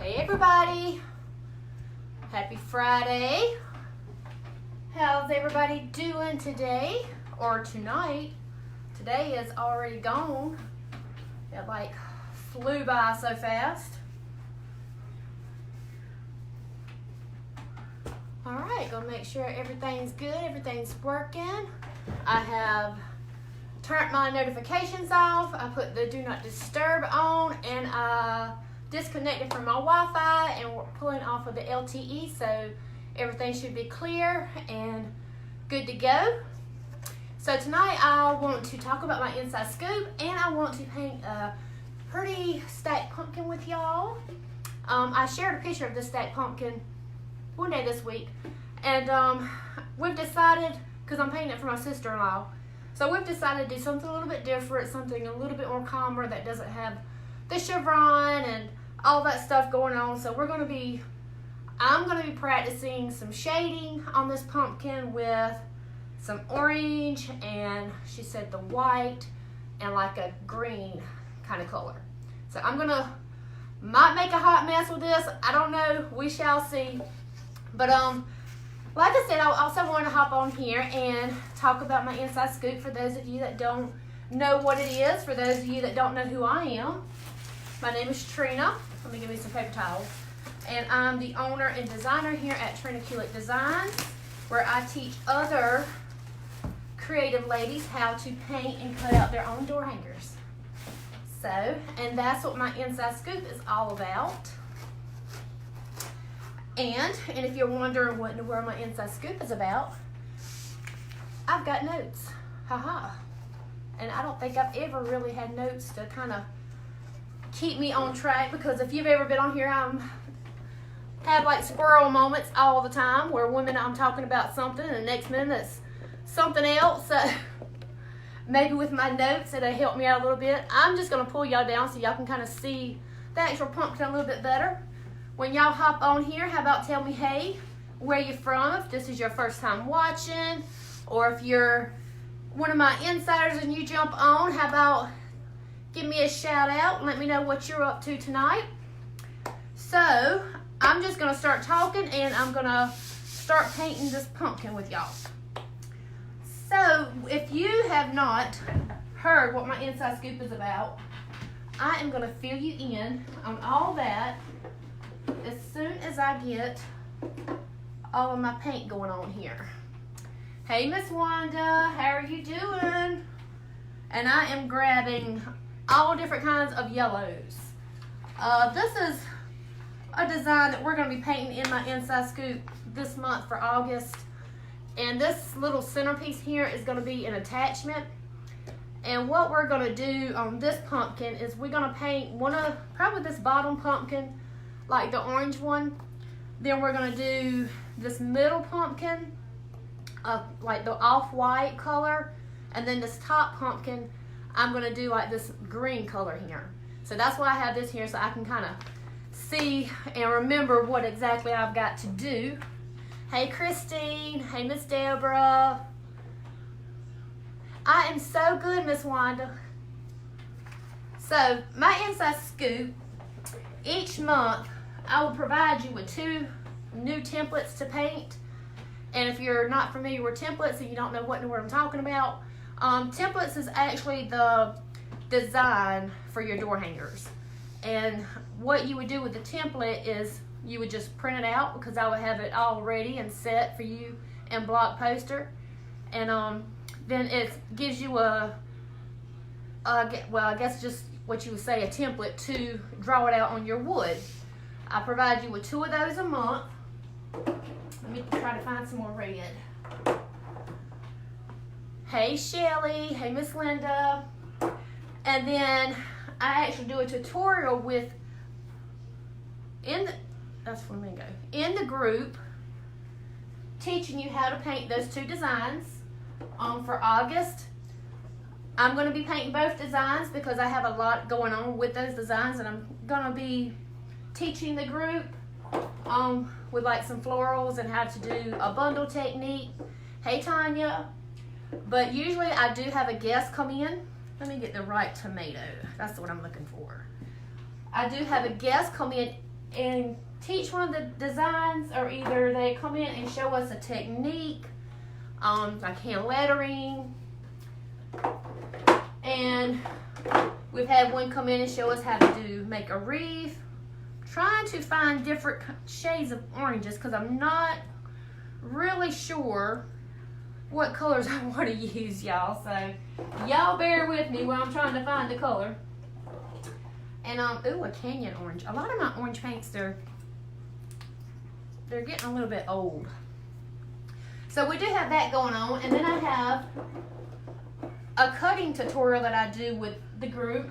Hey everybody, happy Friday. How's everybody doing today or tonight? Today is already gone. It like flew by so fast. Alright, gonna make sure everything's good, everything's working. I have turned my notifications off. I put the do not disturb on, and I disconnected from my Wi-Fi, and we're pulling off of the LTE, so everything should be clear and good to go. So tonight I want to talk about my inside scoop, and I want to paint a pretty stacked pumpkin with y'all. I shared a picture of this stacked pumpkin one day this week, and we've decided, because I'm painting it for my sister-in-law, so we've decided to do something a little bit different, something a little bit more calmer that doesn't have the chevron and all that stuff going on. So I'm going to be practicing some shading on this pumpkin with some orange, and she said the white and like a green kind of color. So might make a hot mess with this. I don't know. We shall see. But like I said, I also want to hop on here and talk about my inside scoop for those of you that don't know what it is, for those of you that don't know who I am. My name is Trina. Let me give you some paper towels. And I'm the owner and designer here at Trina Kulik Designs, where I teach other creative ladies how to paint and cut out their own door hangers. So, and that's what my inside scoop is all about. And if you're wondering what in the world my inside scoop is about, I've got notes. Haha. And I don't think I've ever really had notes to kind of keep me on track, because if you've ever been on here, have like squirrel moments all the time where I'm talking about something and the next minute it's something else. So maybe with my notes it'll help me out a little bit. I'm just going to pull y'all down so y'all can kind of see the actual pumpkin a little bit better. When y'all hop on here, how about tell me, hey, where you from, if this is your first time watching, or if you're one of my insiders and you jump on, how about give me a shout out and let me know what you're up to tonight. So I'm just going to start talking, and I'm going to start painting this pumpkin with y'all. So if you have not heard what my inside scoop is about, I am going to fill you in on all that as soon as I get all of my paint going on here. Hey, Miss Wanda, how are you doing? And I am grabbing all different kinds of yellows. This is a design that we're going to be painting in my inside scoop this month for August. And this little centerpiece here is going to be an attachment. And what we're going to do on this pumpkin is we're going to paint probably this bottom pumpkin, like the orange one. Then we're going to do this middle pumpkin, like the off-white color. And then this top pumpkin, I'm going to do like this green color here. So that's why I have this here, so I can kind of see and remember what exactly I've got to do. Hey Christine, hey Miss Deborah. I am so good, Miss Wanda. So my inside scoop, each month I will provide you with 2 new templates to paint. And if you're not familiar with templates and you don't know what in the world I'm talking about, templates is actually the design for your door hangers. And what you would do with the template is you would just print it out, because I would have it all ready and set for you in block poster. And then it gives you well, I guess just what you would say, a template to draw it out on your wood. I provide you with 2 of those a month. Let me try to find some more red. Hey Shelly, hey Miss Linda. And then I actually do a tutorial in the group, teaching you how to paint those 2 designs. For August, I'm going to be painting both designs because I have a lot going on with those designs, and I'm going to be teaching the group with like some florals and how to do a bundle technique. Hey Tanya. But usually I do have a guest come in. Let me get the right tomato. That's what I'm looking for. I do have a guest come in and teach one of the designs, or either they come in and show us a technique, like hand lettering. And we've had one come in and show us how to make a wreath. Trying to find different shades of oranges because I'm not really sure what colors I want to use, y'all. So y'all bear with me while I'm trying to find the color. And ooh, a canyon orange. A lot of my orange paints, they're getting a little bit old. So we do have that going on, and then I have a cutting tutorial that I do with the group.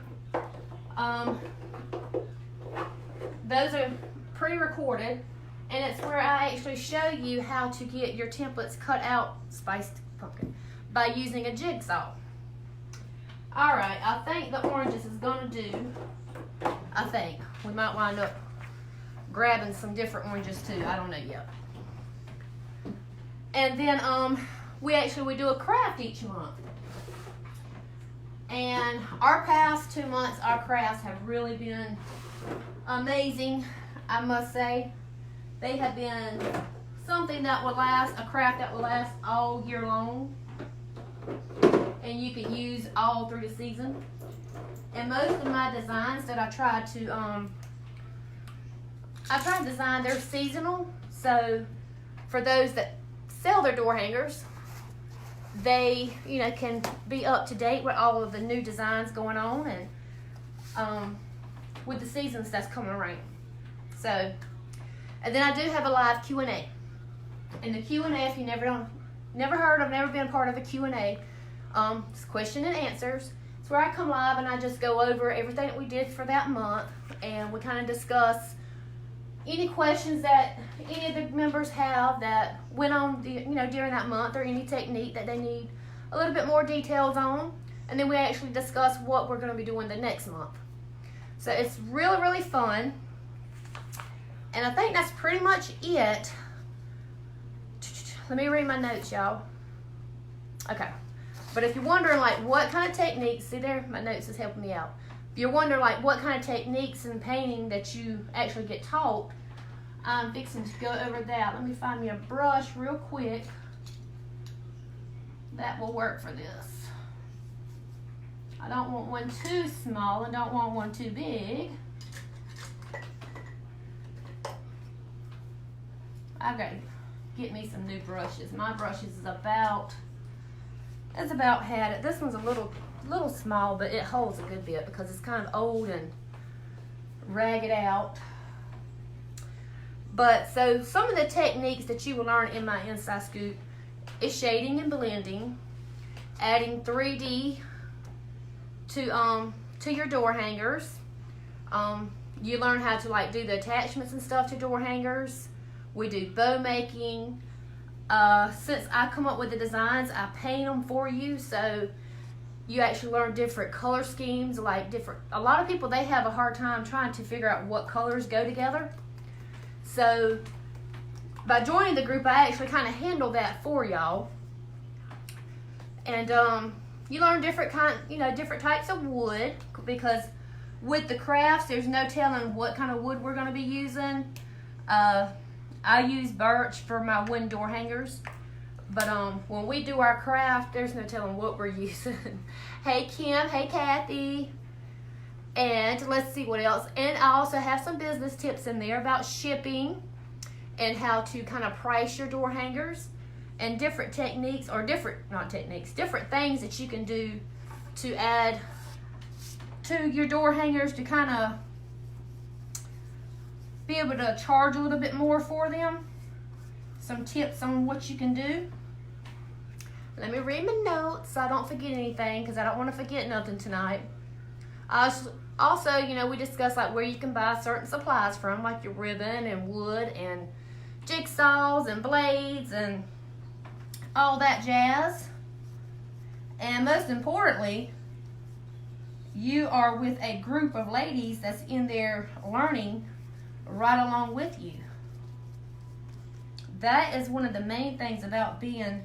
Those are pre-recorded, and it's where I actually show you how to get your templates cut out spiced pumpkin by using a jigsaw. Alright, I think the oranges is gonna do. I think we might wind up grabbing some different oranges too. I don't know yet. And then we do a craft each month. And our past 2 months, our crafts have really been amazing, I must say. They have been something that will last, a craft that will last all year long, and you can use all through the season. And most of my designs that I try to design, they're seasonal. So for those that sell their door hangers, they, you know, can be up to date with all of the new designs going on, and with the seasons that's coming around. So, and then I do have a live Q&A. And the Q&A, if you never been a part of a Q&A, it's question and answers. It's where I come live and I just go over everything that we did for that month, and we kind of discuss any questions that any of the members have that went on, during that month, or any technique that they need a little bit more details on. And then we actually discuss what we're going to be doing the next month. So it's really, really fun. And I think that's pretty much it. Let me read my notes, y'all. Okay. But if you're wondering, like, what kind of techniques, see there, my notes is helping me out. If you're wondering, like, what kind of techniques in painting that you actually get taught, I'm fixing to go over that. Let me find me a brush real quick that will work for this. I don't want one too small and don't want one too big. I gotta get me some new brushes. My brushes is about had it. This one's a little small, but it holds a good bit because it's kind of old and ragged out. But so some of the techniques that you will learn in my Inside Scoop is shading and blending, adding 3D to your door hangers. You learn how to, like, do the attachments and stuff to door hangers. We do bow making. Since I come up with the designs, I paint them for you, so you actually learn different color schemes, like a lot of people, they have a hard time trying to figure out what colors go together. So by joining the group, I actually kind of handle that for y'all. And you learn different types of wood, because with the crafts, there's no telling what kind of wood we're going to be using. I use birch for my wooden door hangers, but when we do our craft, there's no telling what we're using. Hey Kim, hey Kathy, and let's see what else. And I also have some business tips in there about shipping and how to kind of price your door hangers, and different techniques, or different things that you can do to add to your door hangers to kind of be able to charge a little bit more for them. Some tips on what you can do. Let me read my notes so I don't forget anything, because I don't want to forget nothing tonight. Also, we discussed, like, where you can buy certain supplies from, like your ribbon and wood and jigsaws and blades and all that jazz. And most importantly, you are with a group of ladies that's in there learning right along with you. That is one of the main things about being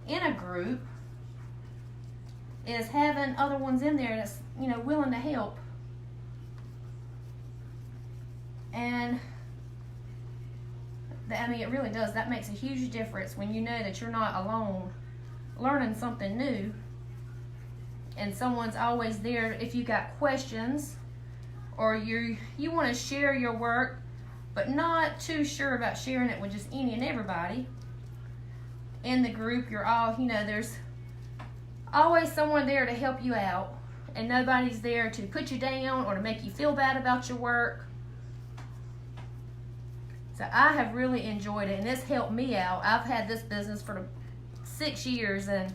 in a group, is having other ones in there that's willing to help. And I mean, it really does. That makes a huge difference when you know that you're not alone learning something new, and someone's always there if you got questions, or you want to share your work but not too sure about sharing it with just any and everybody. In the group, you're all, there's always someone there to help you out, and nobody's there to put you down or to make you feel bad about your work. So I have really enjoyed it, and it's helped me out. I've had this business for 6 years, and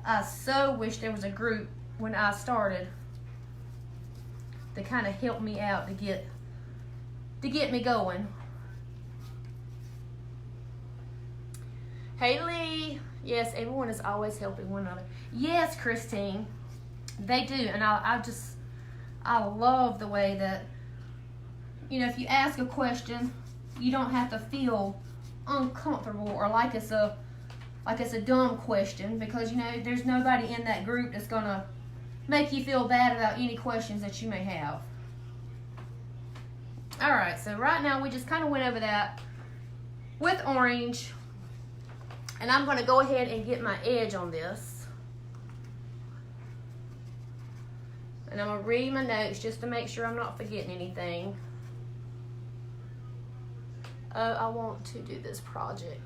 I so wish there was a group when I started to kind of help me out to get me going. Hey Lee, yes, everyone is always helping one another. Yes, Christine, they do, and I love the way that, if you ask a question, you don't have to feel uncomfortable or like it's a dumb question, because there's nobody in that group that's gonna make you feel bad about any questions that you may have. All right, so right now we just kind of went over that with orange, and I'm gonna go ahead and get my edge on this, and I'm gonna read my notes just to make sure I'm not forgetting anything. I want to do this project.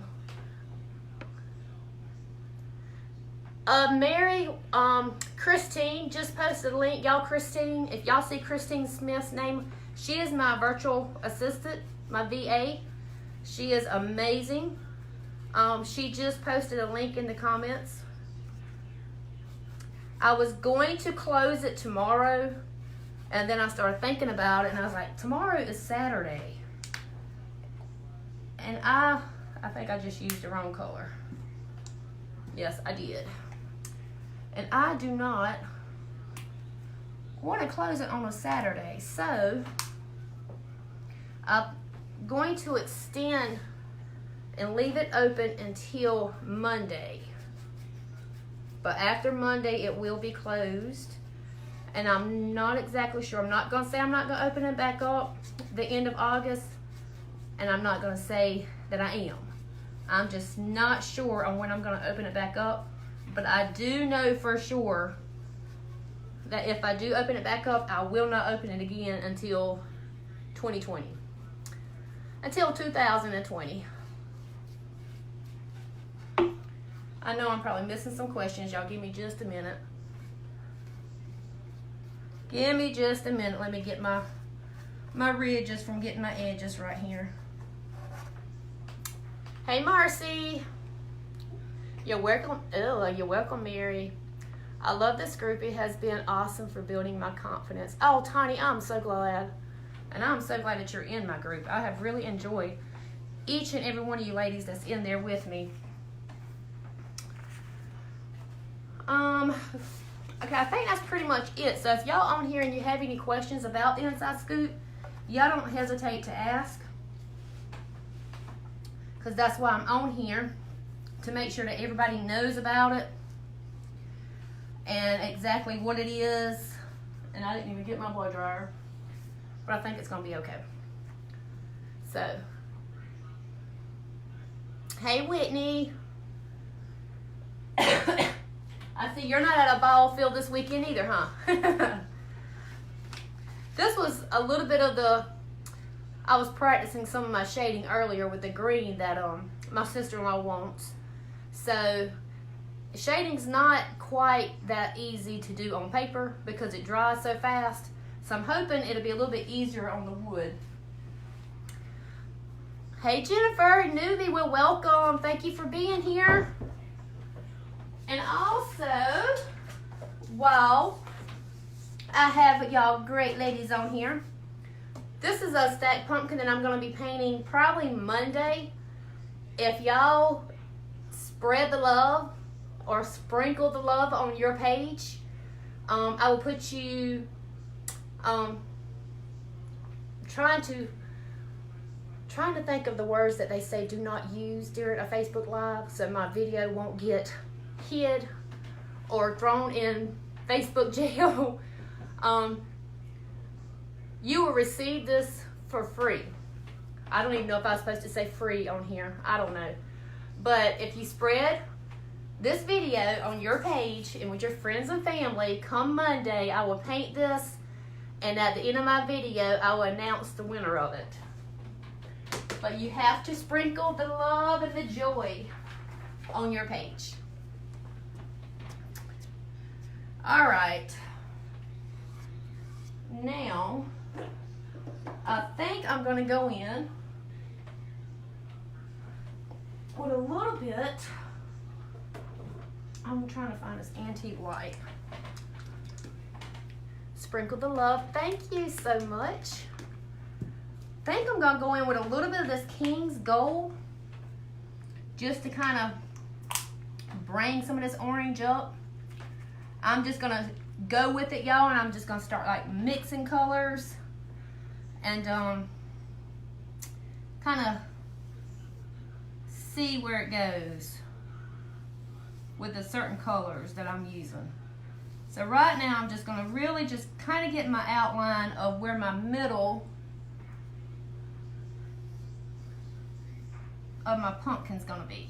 Mary, Christine just posted a link. Y'all, Christine, if y'all see Christine Smith's name, she is my virtual assistant, my VA. She is amazing. She just posted a link in the comments. I was going to close it tomorrow, and then I started thinking about it, and I was like, tomorrow is Saturday. And I think I just used the wrong color. Yes, I did. And I do not want to close it on a Saturday. So I'm going to extend and leave it open until Monday. But after Monday, it will be closed. And I'm not exactly sure. I'm not going to say I'm not going to open it back up the end of August. And I'm not going to say that I am. I'm just not sure on when I'm going to open it back up. But I do know for sure that if I do open it back up, I will not open it again until 2020. Until 2020. I know I'm probably missing some questions. Y'all give me just a minute. Give me just a minute. Let me get my ridges from getting my edges right here. Hey, Marcy. You're welcome. You're welcome, Mary. I love this group. It has been awesome for building my confidence. Oh, Tani, I'm so glad. And I'm so glad that you're in my group. I have really enjoyed each and every one of you ladies that's in there with me. Okay, I think that's pretty much it. So if y'all on here and you have any questions about the Inside Scoop, y'all don't hesitate to ask. Because that's why I'm on here, to make sure that everybody knows about it and exactly what it is. And I didn't even get my blow dryer, but I think it's going to be okay. So, hey Whitney. I see you're not at a ball field this weekend either, huh? This was a little bit of I was practicing some of my shading earlier with the green that my sister-in-law wants. So shading's not quite that easy to do on paper because it dries so fast. So I'm hoping it'll be a little bit easier on the wood. Hey Jennifer, newbie, well welcome. Thank you for being here. And also, while I have y'all great ladies on here, this is a stacked pumpkin that I'm going to be painting probably Monday. If y'all spread the love or sprinkle the love on your page, I will put you trying to think of the words that they say do not use during a Facebook Live, so my video won't get hid or thrown in Facebook jail. You will receive this for free. I don't even know if I was supposed to say free on here. I don't know. But if you spread this video on your page and with your friends and family, come Monday, I will paint this, and at the end of my video, I will announce the winner of it. But you have to sprinkle the love and the joy on your page. All right. Now, I think I'm going to go in with a little bit. I'm trying to find this antique white. Sprinkle the love. Thank you so much. I think I'm going to go in with a little bit of this King's Gold just to kind of bring some of this orange up. I'm just going to go with it, y'all, and I'm just going to start like mixing colors and kind of see where it goes with the certain colors that I'm using. So right now I'm just going to really just kind of get my outline of where my middle of my pumpkin's going to be.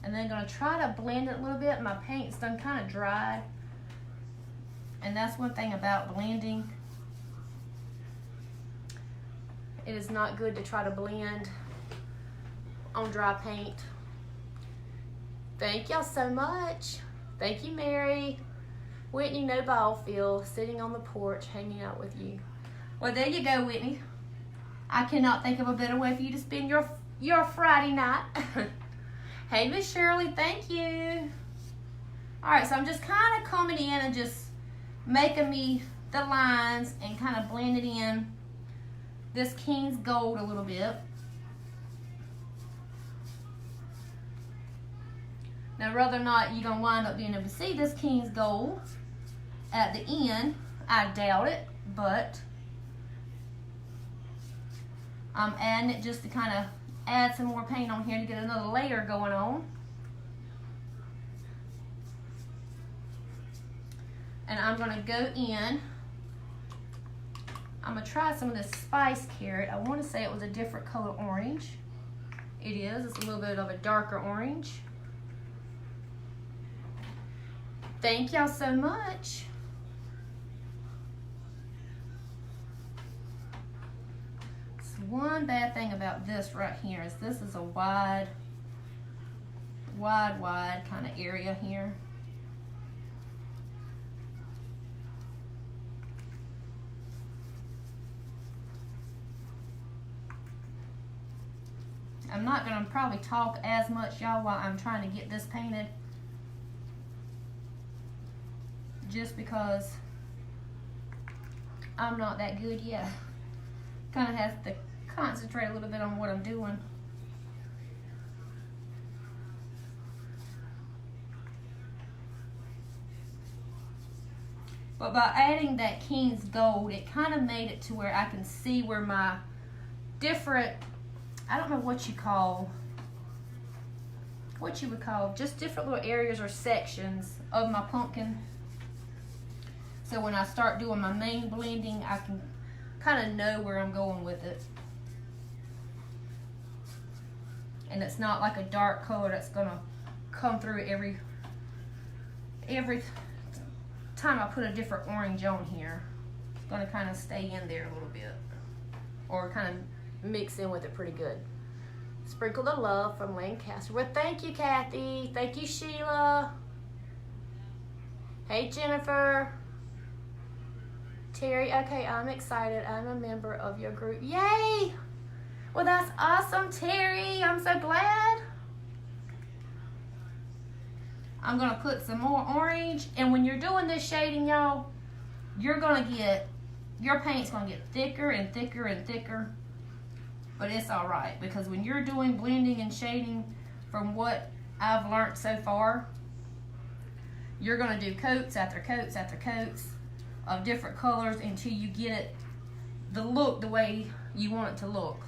And then going to try to blend it a little bit. My paint's done kind of dried. And that's one thing about blending. It is not good to try to blend on dry paint. Thank y'all so much. Thank you, Mary. Whitney, no ball field, sitting on the porch, hanging out with you. Well, there you go, Whitney. I cannot think of a better way for you to spend your Friday night. Hey, Miss Shirley, thank you. All right, so I'm just kind of coming in and just making me the lines and kind of blending in this King's Gold a little bit. Now, whether or not you're going to wind up being able to see this King's Gold at the end, I doubt it, but I'm adding it just to kind of add some more paint on here to get another layer going on. And I'm going to go in. I'm going to try some of this Spice Carrot. I want to say it was a different color orange. It is. It's a little bit of a darker orange. Thank y'all so much. One bad thing about this right here is this is a wide kind of area here. I'm not going to probably talk as much, y'all, while I'm trying to get this painted. Just because I'm not that good yet. Kind of have to concentrate a little bit on what I'm doing. But by adding that King's Gold, it kind of made it to where I can see where my different, I don't know what you would call, just different little areas or sections of my pumpkin. So when I start doing my main blending, I can kind of know where I'm going with it. And it's not like a dark color that's gonna come through every time I put a different orange on here. It's gonna kind of stay in there a little bit, or kind of mix in with it pretty good. Sprinkle the love from Lancaster. Well, thank you, Kathy. Thank you, Sheila. Hey, Jennifer. Terry, okay, I'm excited. I'm a member of your group. Yay! Well, that's awesome, Terry. I'm so glad. I'm going to put some more orange. And when you're doing this shading, y'all, you're going to get, your paint's going to get thicker and thicker and thicker. But it's all right, because when you're doing blending and shading, from what I've learned so far, you're going to do coats after coats after coats of different colors until you get it the look the way you want it to look.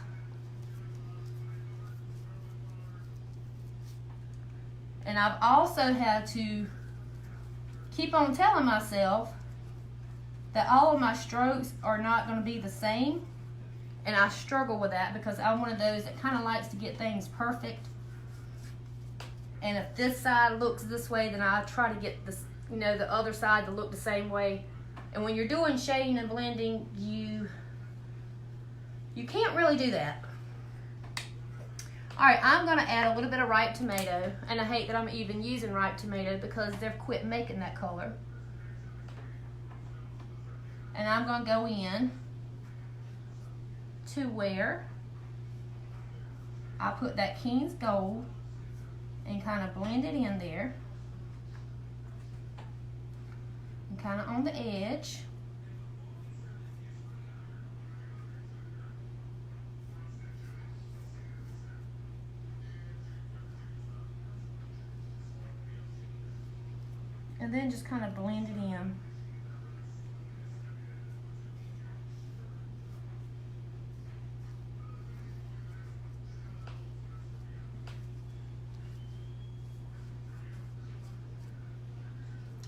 And I've also had to keep on telling myself that all of my strokes are not going to be the same. And I struggle with that because I'm one of those that kind of likes to get things perfect. And if this side looks this way, then I try to get this, you know, the other side to look the same way. And when you're doing shading and blending, you can't really do that. All right, I'm gonna add a little bit of ripe tomato, and I hate that I'm even using ripe tomato because they've quit making that color. And I'm gonna go in to where I put that King's Gold and kind of blend it in there, and kind of on the edge. And then just kind of blend it in.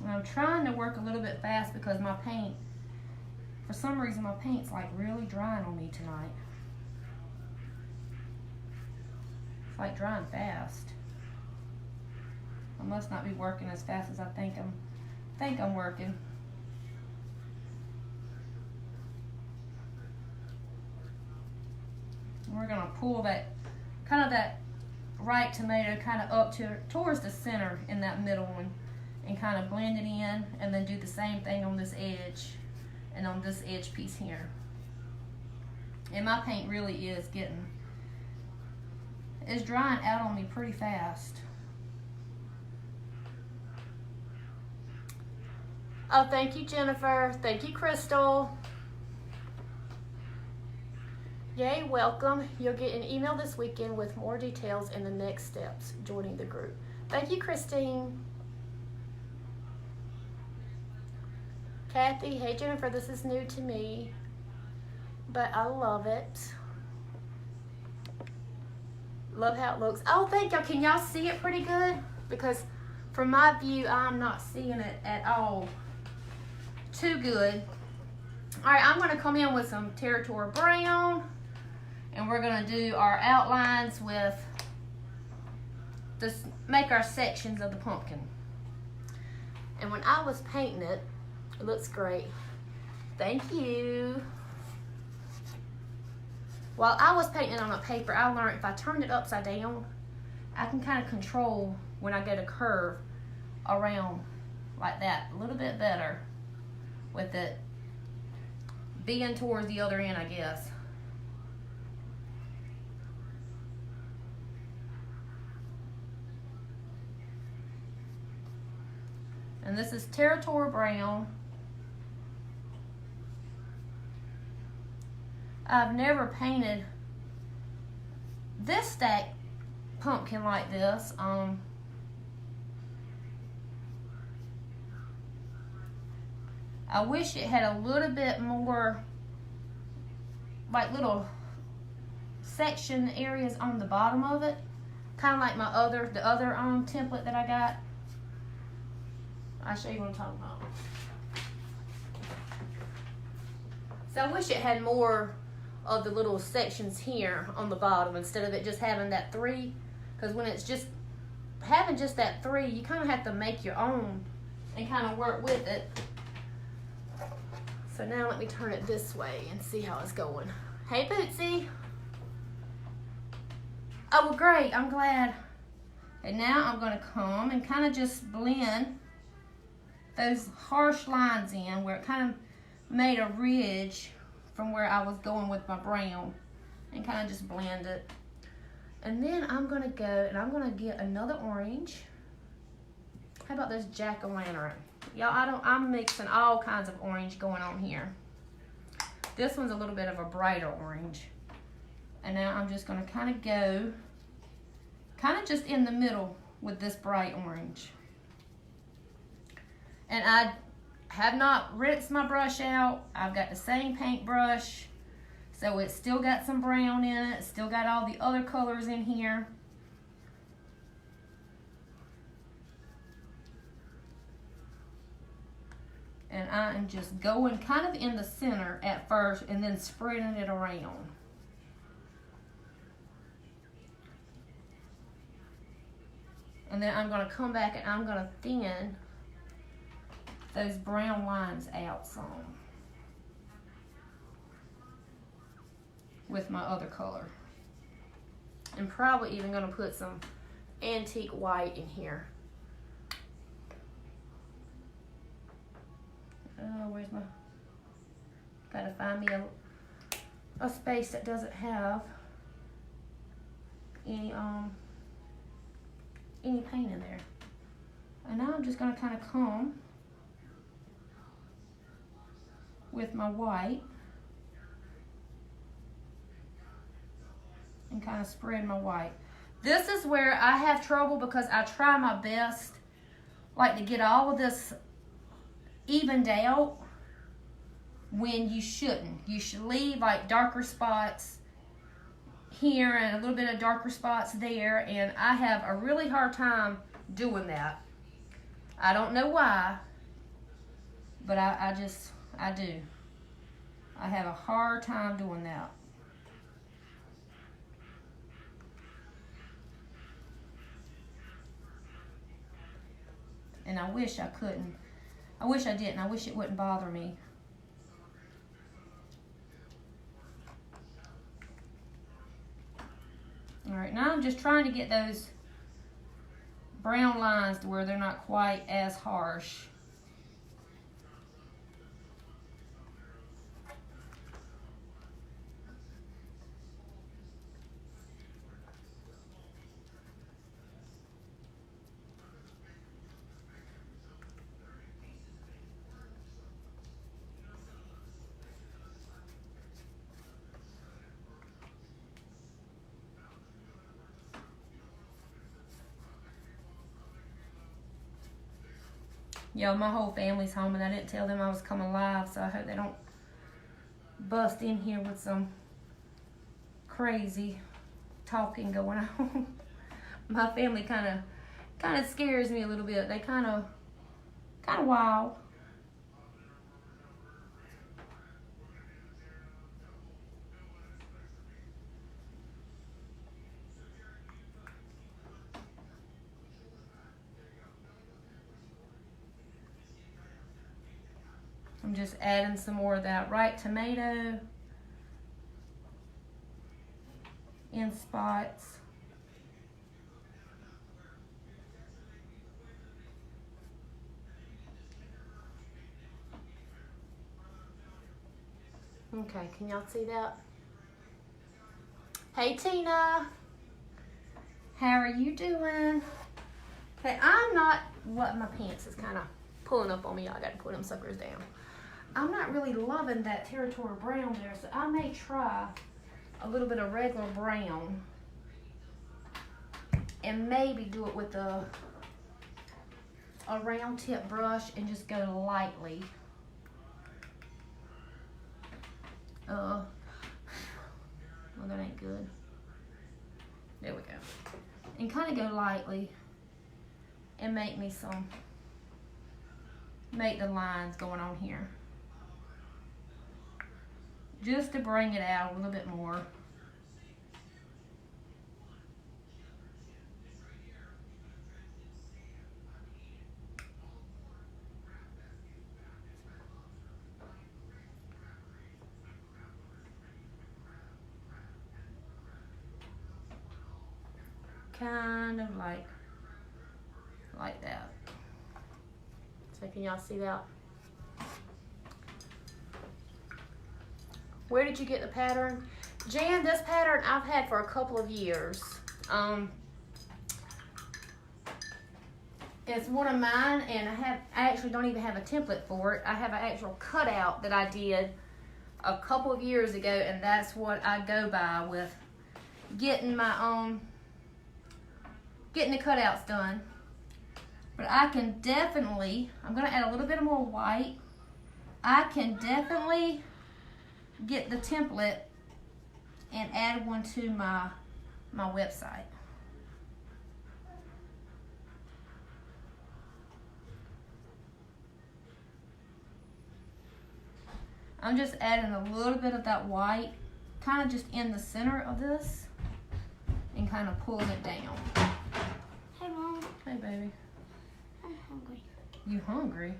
And I'm trying to work a little bit fast because my paint, for some reason my paint's like really drying on me tonight. It's like drying fast. I must not be working as fast as I think I'm working. And we're gonna pull that kind of that ripe tomato kind of up towards the center in that middle one, and kind of blend it in, and then do the same thing on this edge and on this edge piece here. And my paint really is drying out on me pretty fast. Oh, thank you, Jennifer. Thank you, Crystal. Yay, welcome. You'll get an email this weekend with more details and the next steps joining the group. Thank you, Christine. Kathy, hey, Jennifer, this is new to me, but I love it. Love how it looks. Oh, thank y'all. Can y'all see it pretty good? Because from my view, I'm not seeing it at all too good. All right, I'm going to come in with some Territory Brown, and we're going to do our outlines with this, make our sections of the pumpkin. And when I was painting it, it looks great. Thank you. While I was painting on a paper, I learned if I turned it upside down, I can kind of control when I get a curve around like that a little bit better, with it being towards the other end, I guess. And this is Territory Brown. I've never painted this stack pumpkin like this. I wish it had a little bit more, like little section areas on the bottom of it, kind of like the other template that I got. I'll show you what I'm talking about. So I wish it had more of the little sections here on the bottom instead of it just having that 3, because when it's just having just that 3, you kind of have to make your own and kind of work with it. So now let me turn it this way and see how it's going. Hey, Bootsy. Oh, well, great. I'm glad. And now I'm going to come and kind of just blend those harsh lines in where it kind of made a ridge from where I was going with my brown, and kind of just blend it. And then I'm going to go and I'm going to get another orange. How about this jack-o'-lantern? Y'all, I'm mixing all kinds of orange going on here. This one's a little bit of a brighter orange. And now I'm just going to kind of go, kind of just in the middle with this bright orange. And I have not rinsed my brush out. I've got the same paintbrush. So it's still got some brown in it. It's still got all the other colors in here. And I am just going kind of in the center at first and then spreading it around. And then I'm going to come back and I'm going to thin those brown lines out some with my other color. I'm probably even going to put some antique white in here. Oh, where's my... Gotta find me a space that doesn't have any paint in there. And now I'm just gonna kind of come with my white and kind of spread my white. This is where I have trouble because I try my best like to get all of this evened out when you shouldn't. You should leave like darker spots here and a little bit of darker spots there, and I have a really hard time doing that. I don't know why, but I do. I have a hard time doing that. And I wish I couldn't. I wish I didn't. I wish it wouldn't bother me. Alright, now I'm just trying to get those brown lines to where they're not quite as harsh. Yo, my whole family's home and I didn't tell them I was coming live, so I hope they don't bust in here with some crazy talking going on. My family kind of scares me a little bit. They kind of wild. I'm just adding some more of that ripe tomato in spots. Okay, can y'all see that? Hey Tina, how are you doing? Okay, I'm not, what, my pants is kind of pulling up on me. I got to put them suckers down. I'm not really loving that territorial brown there, so I may try a little bit of regular brown and maybe do it with a round tip brush and just go lightly. Well, that ain't good. There we go. And kind of go lightly and make the lines going on here. Just to bring it out a little bit more. Kind of like that. So can y'all see that? Where did you get the pattern? Jan, this pattern I've had for a couple of years. It's one of mine, and I actually don't even have a template for it. I have an actual cutout that I did a couple of years ago, and that's what I go by with getting my getting the cutouts done. But I can definitely, I'm gonna add a little bit more white. I can definitely get the template and add one to my website. I'm just adding a little bit of that white, kind of just in the center of this, and kind of pulling it down. Hey Mom. Hey, baby. I'm hungry. You hungry?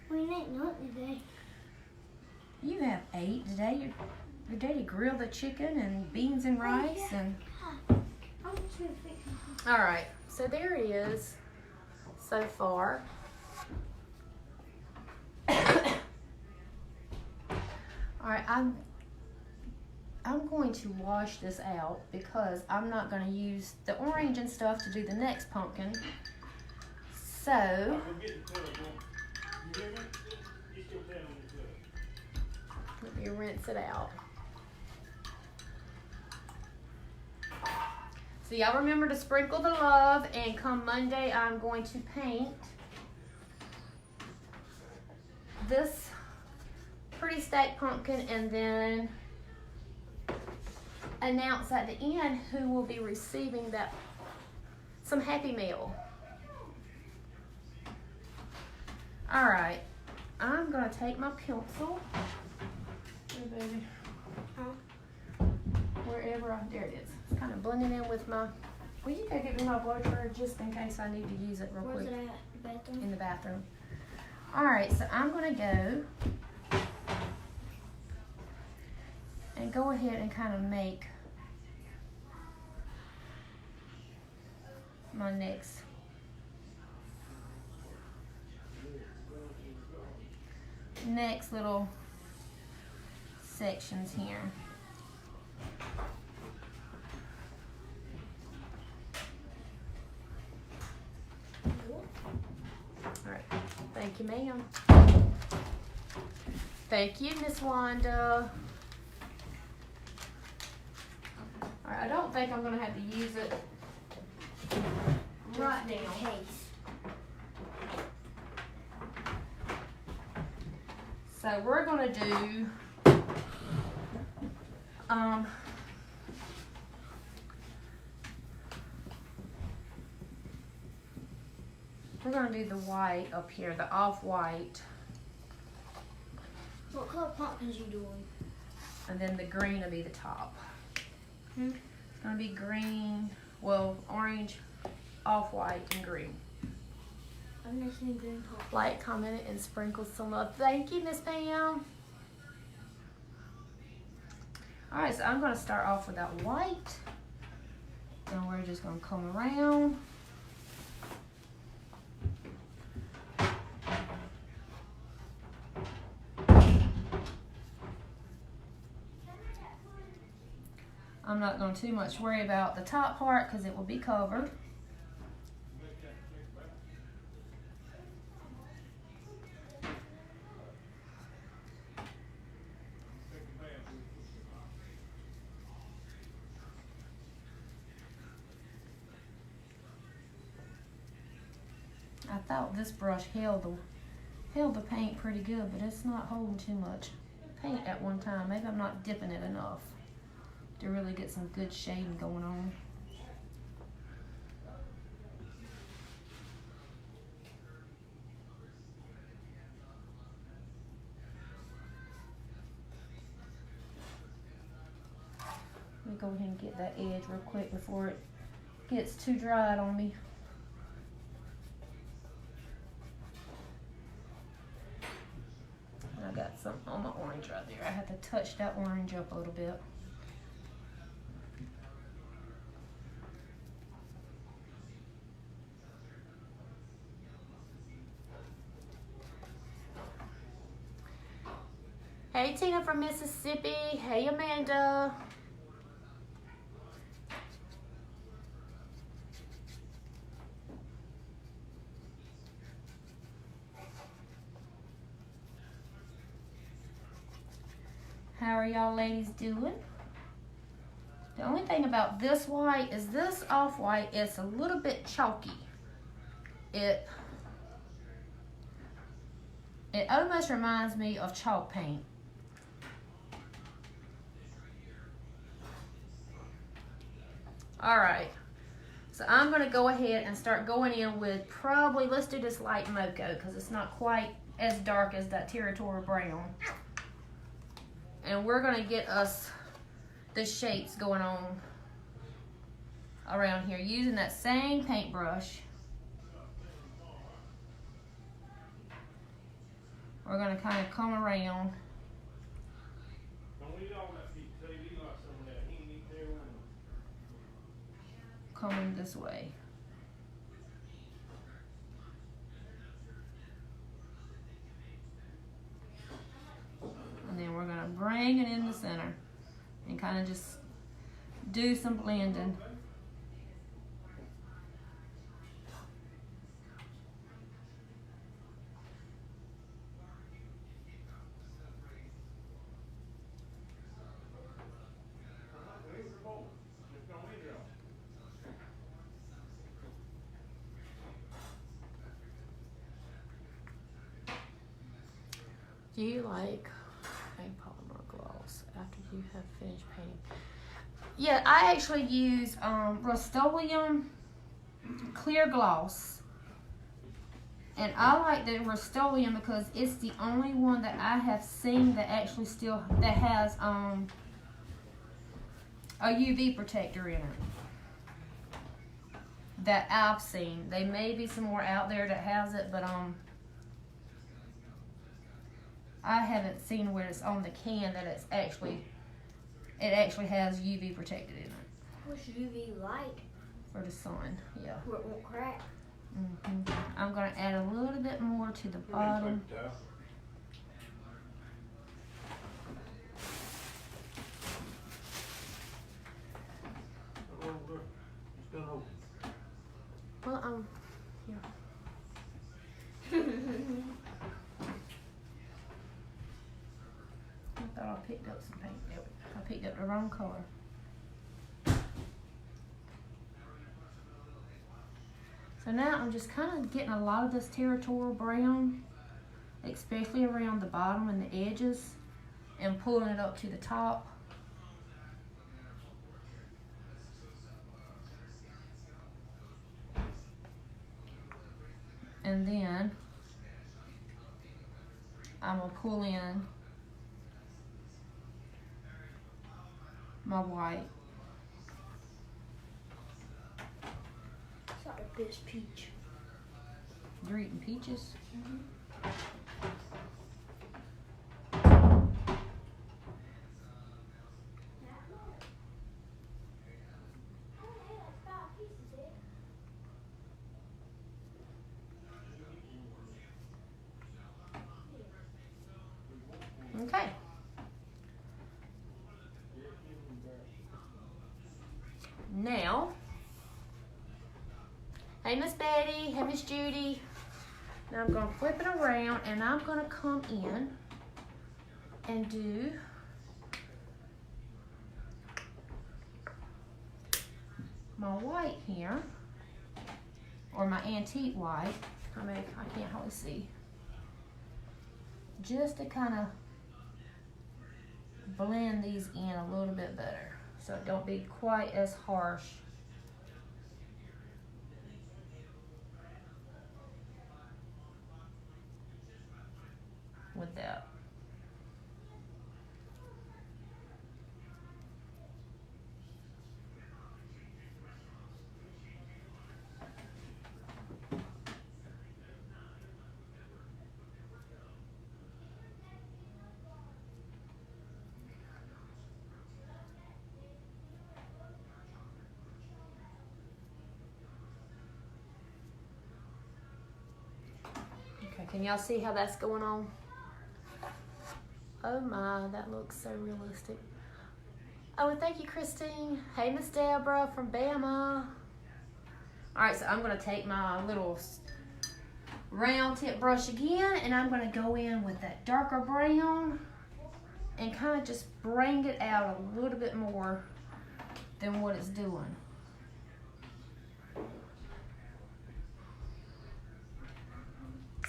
We ain't nothing today. You have ate today. Your daddy grilled the chicken and beans and rice and. I'm just gonna fix it. All right, so there he is so far. All right, I'm going to wash this out because I'm not going to use the orange and stuff to do the next pumpkin. So let me rinse it out. So y'all remember to sprinkle the love, and come Monday I'm going to paint this pretty stacked pumpkin and then announce at the end who will be receiving some Happy Meal. All right, I'm gonna take my pencil. Hey, baby. Wherever there it is. It's kind of blending in with my. Will you go get me my blow dryer just in case I need to use it real quick? Where's it at? The bathroom? In the bathroom. All right, so I'm gonna go and go ahead and kind of make my next little sections here. All right, thank you, ma'am. Thank you, Miss Wanda. All right, I don't think I'm gonna have to use it right now. So we're gonna do we're gonna do the white up here, the off-white, What color pumpkins you doing? and then the green will be the top. Hmm? It's gonna be green, well, orange, off-white, and green. I've never seen green pumpkin. Like, comment, and sprinkle some love. Thank you, Miss Pam. All right, so I'm gonna start off with that white, and we're just gonna come around. I'm not going to too much worry about the top part because it will be covered. I thought this brush held the paint pretty good, but it's not holding too much paint at one time. Maybe I'm not dipping it enough to really get some good shading going on. Let me go ahead and get that edge real quick before it gets too dried on me. I got some on my orange right there. I had to touch that orange up a little bit. Hey, Tina from Mississippi. Hey, Amanda. How are y'all ladies doing? The only thing about this white is this off-white is a little bit chalky. It almost reminds me of chalk paint. All right, so I'm gonna go ahead and start going in with probably, let's do this light mocha because it's not quite as dark as that Territory brown. And we're gonna get us the shapes going on around here using that same paintbrush. We're going to kind of come around. Coming this way. And then we're going to bring it in the center and kind of just do some blending. Do you like paint polymer gloss after you have finished painting? Yeah, I actually use Rust-Oleum clear gloss. And I like the Rust-Oleum because it's the only one that I have seen that actually that has a UV protector in it. That I've seen. There may be some more out there that has it, but I haven't seen where it's on the can that it actually has UV protected in it. What's UV light? For the sun, yeah. Where it won't crack. I'm going to add a little bit more to the bottom. Well, yeah. I thought I picked up some paint. I picked up the wrong color. So now I'm just kind of getting a lot of this territorial brown, especially around the bottom and the edges, and pulling it up to the top. And then I'm going to pull in my white. It's like the best peach. You're eating peaches? Okay. Now, hey Miss Betty, hey Miss Judy. Now I'm going to flip it around and I'm going to come in and do my white here, or my antique white. I can't hardly see. Just to kind of blend these in a little bit better so it don't be quite as harsh. With that. Okay, can y'all see how that's going on? Oh my, that looks so realistic. Oh, and thank you, Christine. Hey, Miss Deborah from Bama. All right, so I'm gonna take my little round tip brush again, and I'm gonna go in with that darker brown and kind of just bring it out a little bit more than what it's doing.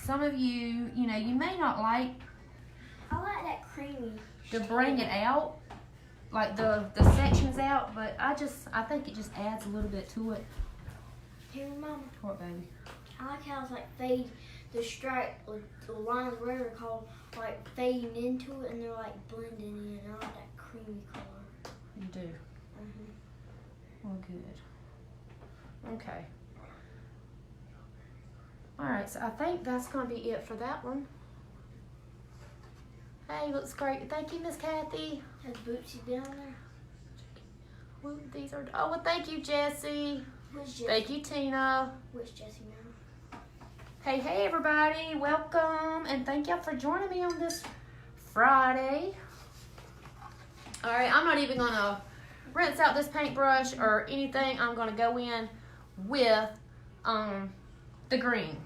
Some of you, you may not like I like that creamy. to bring it out, like the sections out, but I think it just adds a little bit to it. Here, Mama. What, baby? I like how it's like fade, the stripe, like the lines, whatever they're called, like fading into it, and they're like blending in. I like that creamy color. You do? Mhm. Well, good. Okay. Alright, so I think that's going to be it for that one. Hey, looks great. Thank you, Miss Kathy. Has Bootsy been on there? Well, these are. Oh, well, thank you, Jessie. Where's Jessie? Thank you, Tina. Where's Jessie now? Hey, everybody. Welcome. And thank y'all for joining me on this Friday. Alright, I'm not even going to rinse out this paintbrush or anything. I'm going to go in with the green.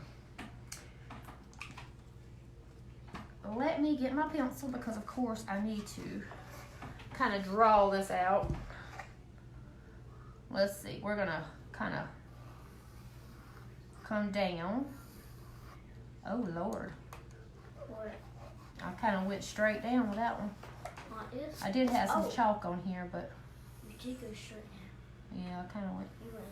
Let me get my pencil because, of course, I need to kind of draw this out. Let's see. We're going to kind of come down. Oh, Lord. What? I kind of went straight down with that one. Like this? I did have some Oh. chalk on here, but You did go straight down. yeah, I kind of went. You went.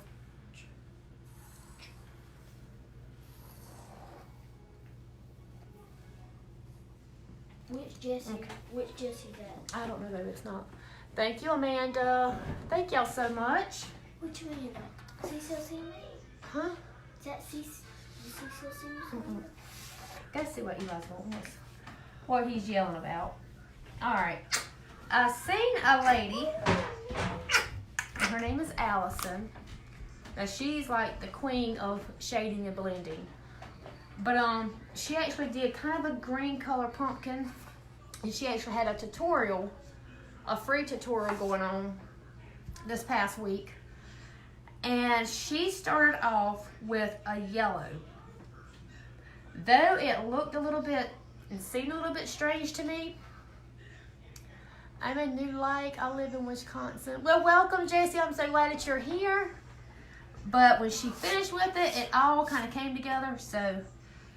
Which Jessie? Okay. Which Jessie's that? I don't know, maybe it's not. Thank you, Amanda. Thank y'all so much. Which Amanda? Cecil Seaman? Huh? Is that Cecil Seaman? Mm-mm. Go see what Eli's wanting. What he's yelling about. Alright. I seen a lady. And her name is Allison. Now she's like the queen of shading and blending. But she actually did kind of a green color pumpkin. And she actually had a tutorial, a free tutorial going on this past week. And she started off with a yellow. Though it looked a little bit and seemed a little bit strange to me. I'm in New Lake. I live in Wisconsin. Well, welcome, Jessie. I'm so glad that you're here. But when she finished with it, it all kind of came together. So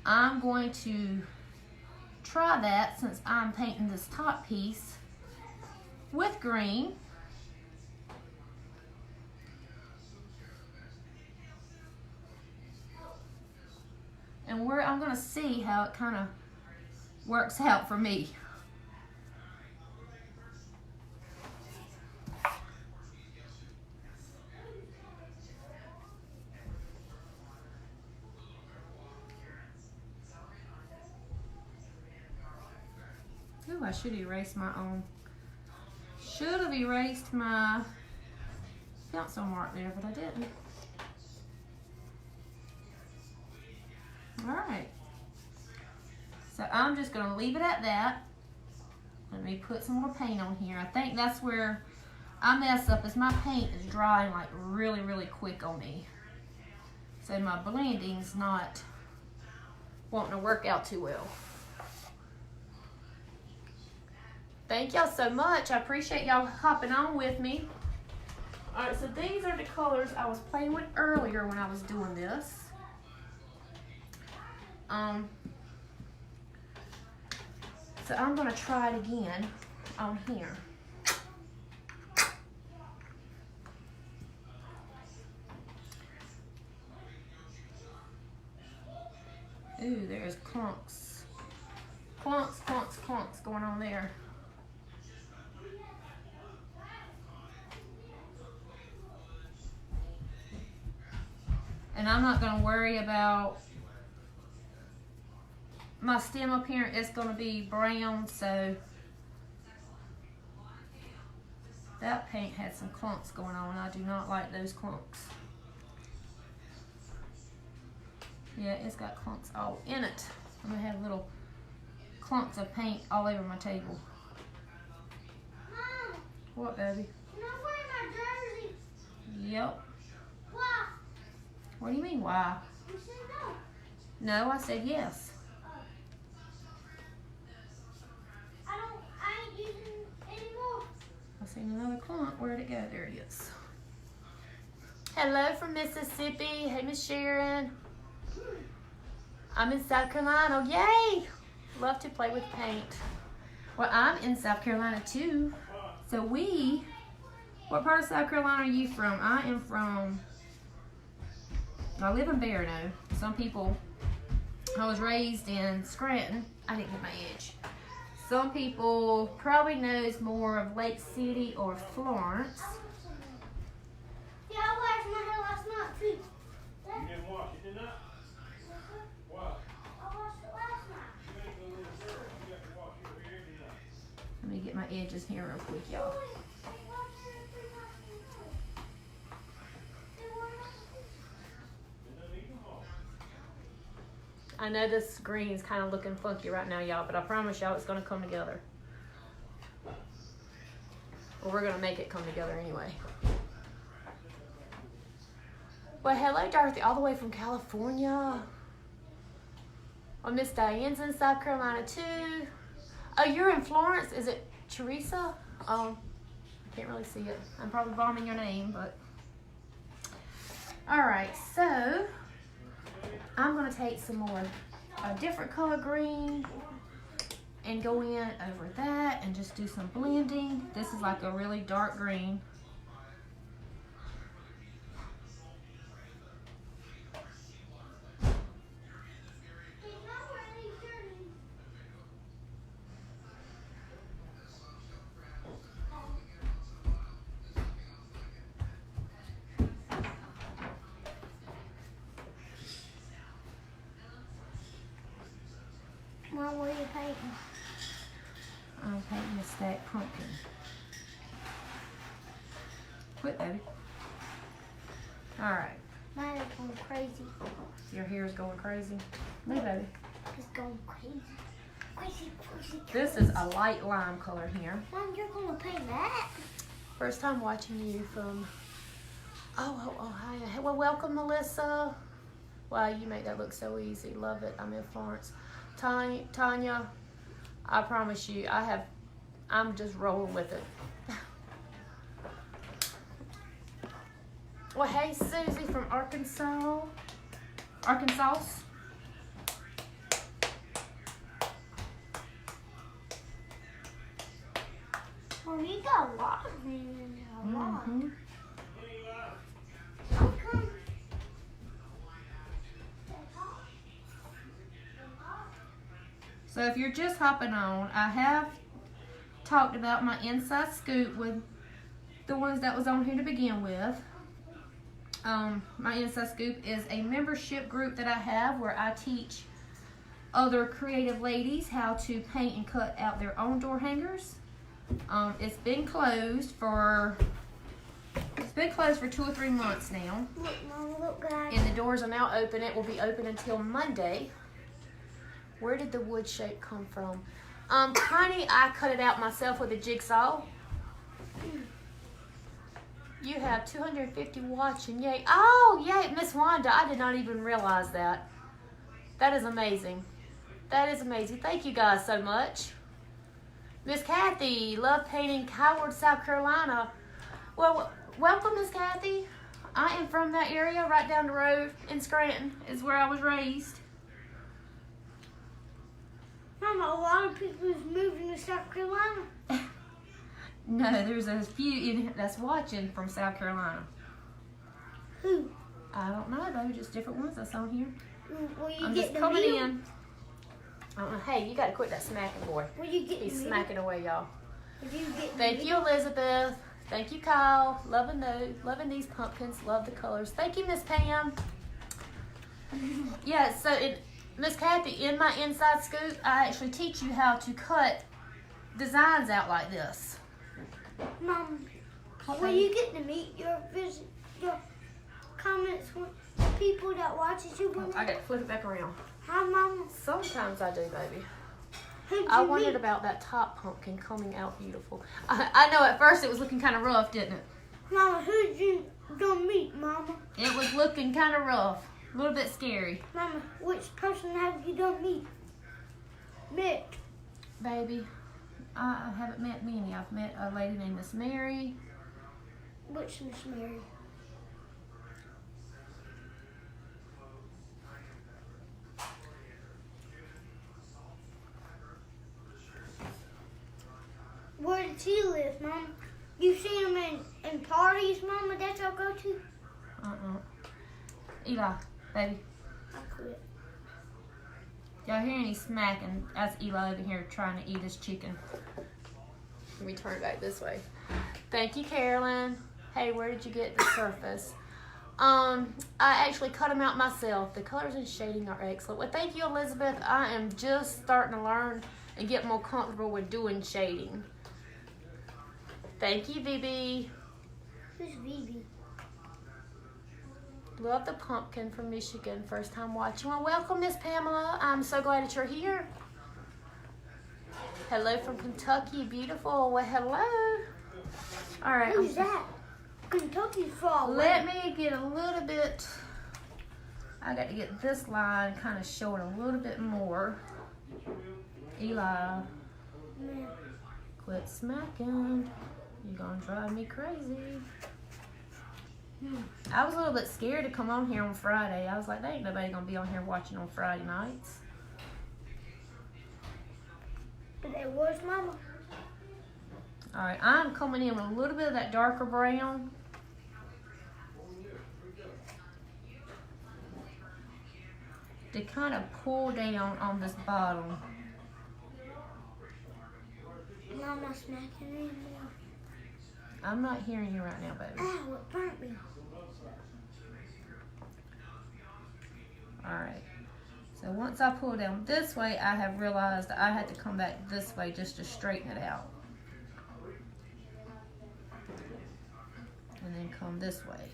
I'm going to try that since I'm painting this top piece with green. And I'm going to see how it kind of works out for me. Ooh, I should erase my own. Should have erased my pencil mark there, but I didn't. Alright. So I'm just going to leave it at that. Let me put some more paint on here. I think that's where I mess up, is my paint is drying like really, really quick on me. So my blending's not wanting to work out too well. Thank y'all so much. I appreciate y'all hopping on with me. Alright, so these are the colors I was playing with earlier when I was doing this. So I'm going to try it again on here. Ooh, there's clumps. Clumps, clumps, clumps going on there. And I'm not going to worry about my stem up here. It's going to be brown, so that paint had some clumps going on. I do not like those clumps. Yeah, it's got clumps all in it. I'm going to have little clumps of paint all over my table. Mom, What, baby? can I wear my jersey? Yep. Why? What do you mean, why? You said no. No, I said yes. I ain't using anymore. I seen another clump. Where'd it go? There it is. Hello from Mississippi. Hey, Miss Sharon. I'm in South Carolina. Yay! Love to play with paint. Well, I'm in South Carolina too. So what part of South Carolina are you from? I am from, I live in Barano. Some people, I was raised in Scranton. I didn't get my edge. Some people probably knows more of Lake City or Florence. Yeah, I washed my hair last night too. You didn't wash it, did not? Why? I washed it last night. You ain't no little girl. You got to wash your hair every night. Let me get my edges here real quick, y'all. I know this green's kind of looking funky right now, y'all, but I promise y'all it's going to come together. Well, we're going to make it come together anyway. Well, hello, Dorothy, all the way from California. Oh, Miss Diane's in South Carolina, too. Oh, you're in Florence. Is it Teresa? I can't really see it. I'm probably bombing your name, but... All right, so... I'm going to take some more a different color green and go in over that and just do some blending. This is like a really dark green. Mom, what are you painting? I'm painting a stacked pumpkin. Quit, baby. All right. Mine is going crazy. Your hair is going crazy. Look, baby. It's going crazy. Crazy, crazy, crazy. This is a light lime color here. Mom, you're going to paint that? First time watching you from... Oh, hi. Well, welcome, Melissa. Wow, you make that look so easy. Love it. I'm in Florence. Tanya, I promise you, I'm just rolling with it. Well, hey, Susie from Arkansas. Well, you got a lot of green in there. A lot. Mm-hmm. Okay. So if you're just hopping on, I have talked about my Inside Scoop with the ones that was on here to begin with. My Inside Scoop is a membership group that I have where I teach other creative ladies how to paint and cut out their own door hangers. It's been closed for 2 or 3 months now. Look, Mom, look, guys. And the doors are now open. It will be open until Monday. Where did the wood shape come from? Honey, I cut it out myself with a jigsaw. You have 250 watching, yay. Oh, yay, Miss Wanda, I did not even realize that. That is amazing. That is amazing. Thank you guys so much. Miss Kathy, love painting Howard, South Carolina. Well, welcome, Miss Kathy. I am from that area right down the road in Scranton is where I was raised. Mama, a lot of people is moving to South Carolina. No, there's a few that's watching from South Carolina. Who? I don't know, baby, just different ones that's on here. Will you I'm get just the coming meal? in. Hey, you got to quit that smacking, boy. Will you get He's the meal? smacking away, y'all. If you get the Thank meal? you, Elizabeth. Thank you, Kyle. Loving these pumpkins. Love the colors. Thank you, Miss Pam. Yeah, so Miss Kathy, in my Inside Scoop, I actually teach you how to cut designs out like this. Mom, What, will baby? you get to meet your comments from people that watches you? I got to flip it back around. Hi, Mama. Sometimes I do, baby. Who'd I you wondered meet? about that top pumpkin coming out beautiful. I know at first it was looking kind of rough, didn't it? Mama, who'd you go meet, Mama? It was looking kind of rough. A little bit scary. Mama, which person have you done meet? Mick. Baby, I haven't met many. I've met a lady named Miss Mary. Which Miss Mary? Where does he live, Mama? You seen him in parties, Mama, that y'all go to? Eli, baby. I quit. Y'all hear any smacking? That's Eli over here trying to eat his chicken. Let me turn it back this way. Thank you, Carolyn. Hey, where did you get the surface? I actually cut them out myself. The colors and shading are excellent. Well, thank you, Elizabeth. I am just starting to learn and get more comfortable with doing shading. Thank you, Vivi. Who's Vivi? Love the pumpkin from Michigan. First time watching. Well, welcome, Miss Pamela. I'm so glad that you're here. Hello from Kentucky. Beautiful. Well, hello. All right. Who's that? Kentucky far away. Let me get a little bit. I got to get this line kind of showing a little bit more. Eli, Yeah. quit smacking. You're going to drive me crazy. I was a little bit scared to come on here on Friday. I was like, there ain't nobody going to be on here watching on Friday nights. But it was Mama. All right, I'm coming in with a little bit of that darker brown. To kind of pull down on this bottom. Mama smacking anymore. I'm not hearing you right now, baby. Ow, it burnt me. All right. So once I pull down this way, I have realized that I had to come back this way just to straighten it out. And then come this way.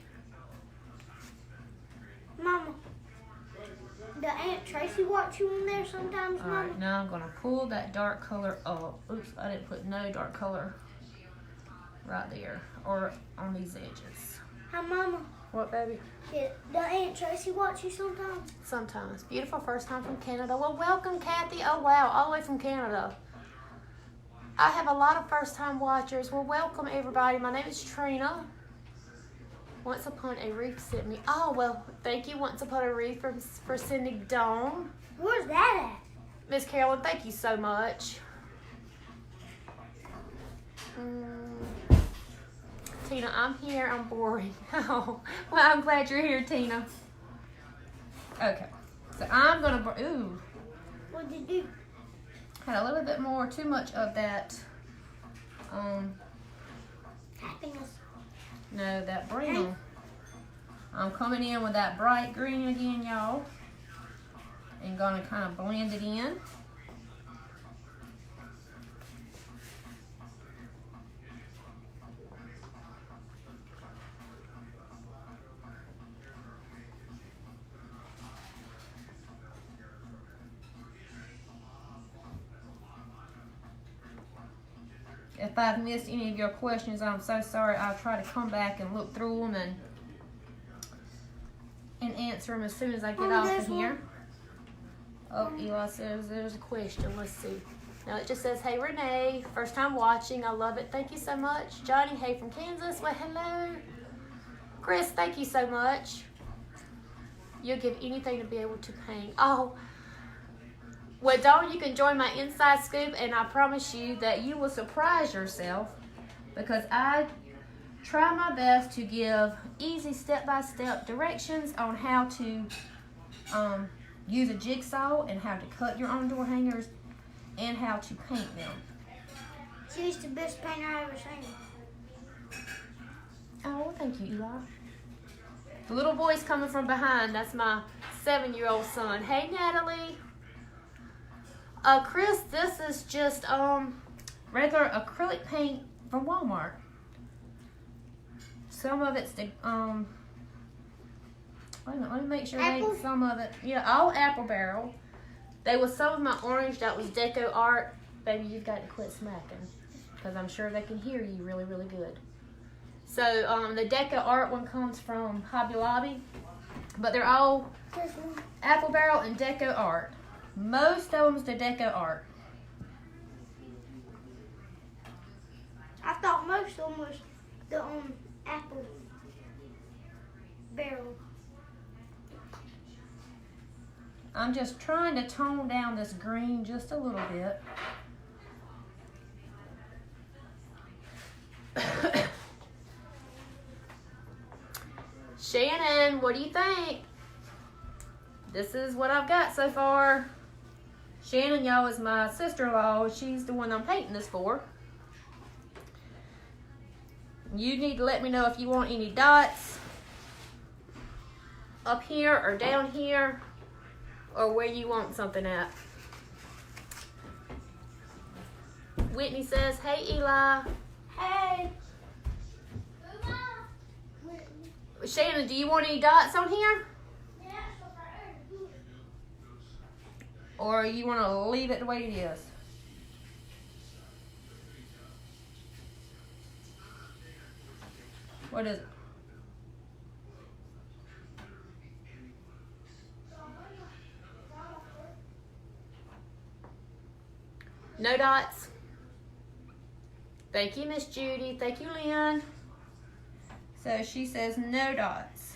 Mama. The Aunt Tracy watch you in there sometimes, All Mama? right, now I'm going to pull that dark color up. Oops, I didn't put no dark color right there or on these edges. Hi, Mama. What, baby? Did the Aunt Tracy watch you sometimes? Sometimes. Beautiful first time from Canada. Well, welcome, Kathy. Oh, wow, all the way from Canada. I have a lot of first time watchers. Well, welcome, everybody. My name is Trina. Once Upon a Reef sent me. Oh, well, thank you, Once Upon a Reef, for sending Dawn. Where's that at? Miss Carolyn, thank you so much. Tina, I'm here. I'm boring. Oh, well, I'm glad you're here, Tina. Okay, so I'm going to... Ooh. What did you do? Had a little bit more, too much of that... Happiness. No, that brown. I'm coming in with that bright green again, y'all. And gonna kind of blend it in. If I've missed any of your questions, I'm so sorry. I'll try to come back and look through them and answer them as soon as I get off of here. Oh, Eli says there's a question. Let's see. Now it just says, hey, Renee, first time watching. I love it. Thank you so much. Johnny, hey, from Kansas. Well, hello. Chris, thank you so much. You'll give anything to be able to paint. Oh, well, Dawn, you can join my Inside Scoop, and I promise you that you will surprise yourself because I try my best to give easy step-by-step directions on how to use a jigsaw and how to cut your own door hangers and how to paint them. She's the best painter I ever seen. Oh, well, thank you, Eli. The little voice coming from behind, that's my 7-year-old son. Hey, Natalie. Chris, this is just regular acrylic paint from Walmart. Some of it's the wait a minute, let me make sure some of it. Yeah, all Apple Barrel. They was some of my orange that was Deco Art. Baby, you've got to quit smacking because I'm sure they can hear you really, really good. So the Deco Art one comes from Hobby Lobby, but they're all Apple Barrel and Deco Art. Most of them's the Deco Art. I thought most of them was the Apple Barrel. I'm just trying to tone down this green just a little bit. Shannon, what do you think? This is what I've got so far. Shannon, y'all, is my sister-in-law. She's the one I'm painting this for. You need to let me know if you want any dots up here or down here, or where you want something at. Whitney says, hey, Eli. Hey. Shannon, do you want any dots on here? Or you want to leave it the way it is? What is it? No dots? Thank you, Miss Judy. Thank you, Lynn. So she says no dots.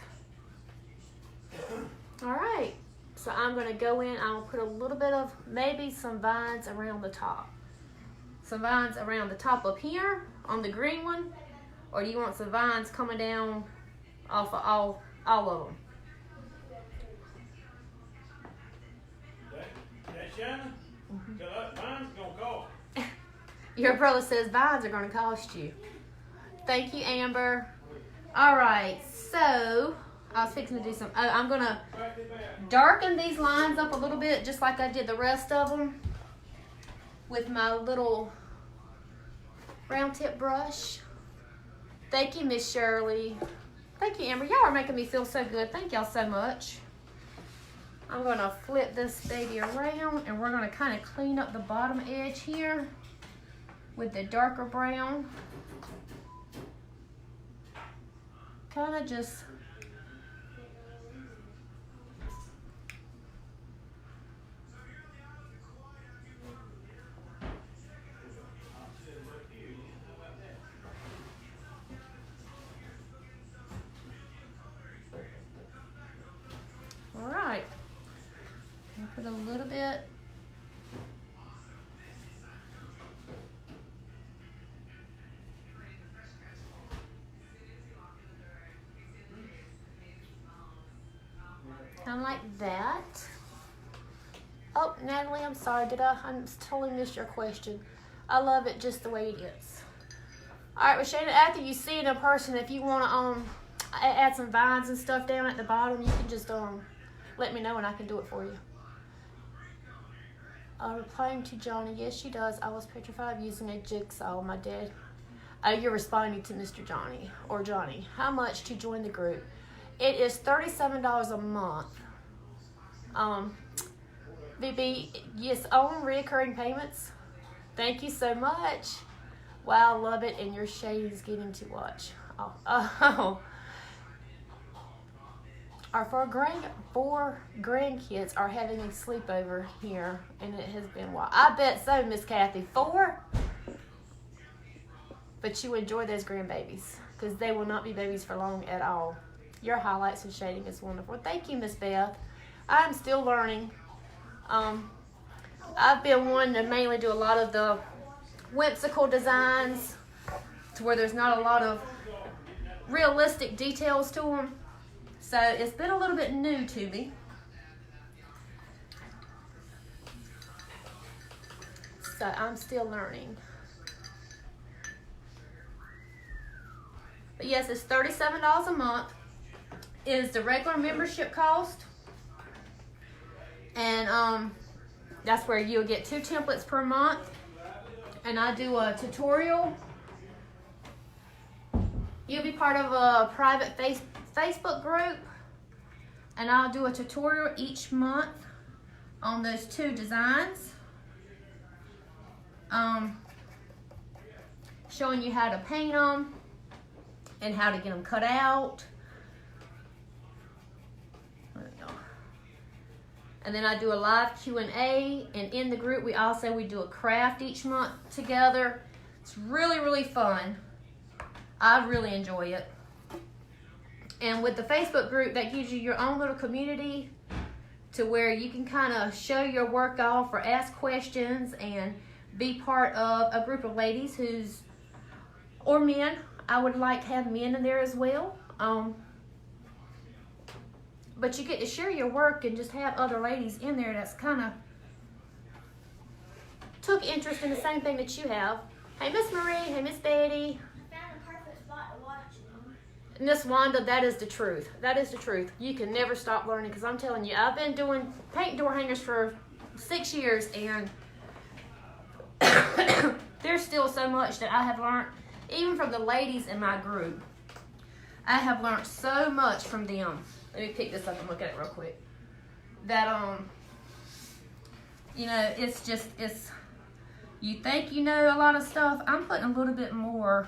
All right. So I'm going to go in. I'll put a little bit of maybe some vines around the top. Some vines around the top up here on the green one. Or do you want some vines coming down off of all of them? That Shannon? Cause mine's gonna cost. Your brother says vines are going to cost you. Thank you, Amber. All right. So I was fixing to do some. I'm going to darken these lines up a little bit, just like I did the rest of them, with my little round tip brush. Thank you, Miss Shirley. Thank you, Amber. Y'all are making me feel so good. Thank y'all so much. I'm going to flip this baby around, and we're going to kind of clean up the bottom edge here with the darker brown. Kind of just all right. I'll put a little bit. Kind of like that. Oh, Natalie, I'm sorry. I totally missed your question. I love it just the way it is. All right, well, Shannon, after you see it in person, if you want to add some vines and stuff down at the bottom, you can just let me know and I can do it for you. Replying to Johnny, yes, she does. I was petrified of using a jigsaw. My dad. You're responding to Mr. Johnny or Johnny. How much to join the group? It is $37 a month. BB, yes, on reoccurring payments. Thank you so much. Wow, love it, and your shade is getting to watch. Oh. Our four grandkids are having a sleepover here, and it has been wild. I bet so, Miss Kathy. 4? But you enjoy those grandbabies, because they will not be babies for long at all. Your highlights and shading is wonderful. Thank you, Miss Beth. I'm still learning. I've been wanting to mainly do a lot of the whimsical designs to where there's not a lot of realistic details to them. So it's been a little bit new to me. So I'm still learning. But yes, it's $37 a month. Is the regular membership cost. And that's where you'll get 2 templates per month. And I do a tutorial. You'll be part of a private Facebook group. And I'll do a tutorial each month on those 2 designs. Showing you how to paint them and how to get them cut out. And then I do a live Q&A, and in the group we do a craft each month together. It's really, really fun. I really enjoy it. And with the Facebook group, that gives you your own little community to where you can kind of show your work off or ask questions and be part of a group of ladies or men. I would like to have men in there as well. But you get to share your work and just have other ladies in there. That's kind of took interest in the same thing that you have. Hey, Miss Marie. Hey, Miss Betty. I found a perfect spot to watch it. Miss Wanda, that is the truth. That is the truth. You can never stop learning, because I'm telling you, I've been doing paint door hangers for 6 years, and there's still so much that I have learned, even from the ladies in my group. I have learned so much from them. Let me pick this up and look at it real quick. That, you know, it's just, you think you know a lot of stuff. I'm putting a little bit more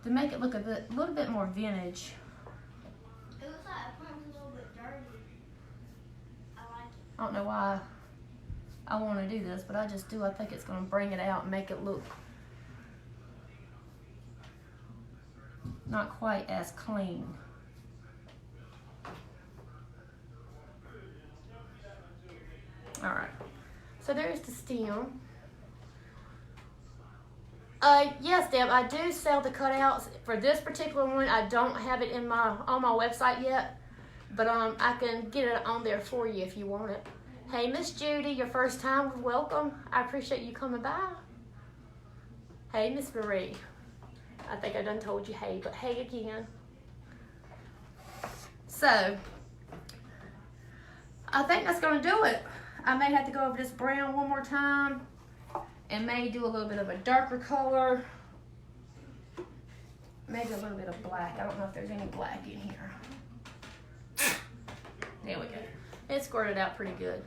to make it look a little bit more vintage. It looks like the pump's a little bit dirty. I like it. I don't know why I want to do this, but I just do. I think it's going to bring it out and make it look not quite as clean. All right. So there's the stem. Yes, Deb, I do sell the cutouts for this particular one. I don't have it on my website yet, but I can get it on there for you if you want it. Hey, Miss Judy, your first time, welcome. I appreciate you coming by. Hey, Miss Marie. I think I done told you hey, but hey again. So, I think that's going to do it. I may have to go over this brown one more time and may do a little bit of a darker color. Maybe a little bit of black. I don't know if there's any black in here. There we go. It squirted out pretty good.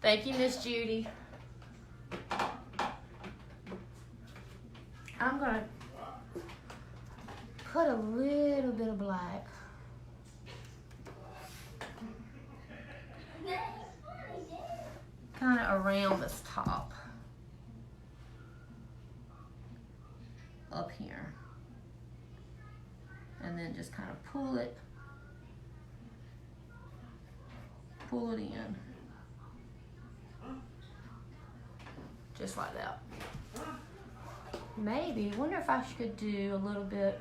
Thank you, Miss Judy. I'm going to put a little bit of black. Kind of around this top. Up here. And then just kind of pull it in. Just like that. Maybe, wonder if I should do a little bit.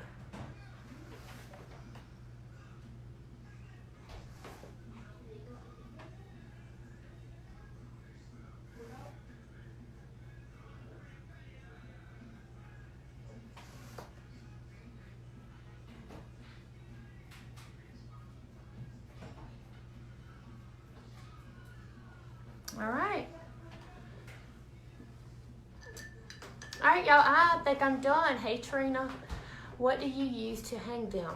All right, y'all, I think I'm done. Hey, Trina, what do you use to hang them?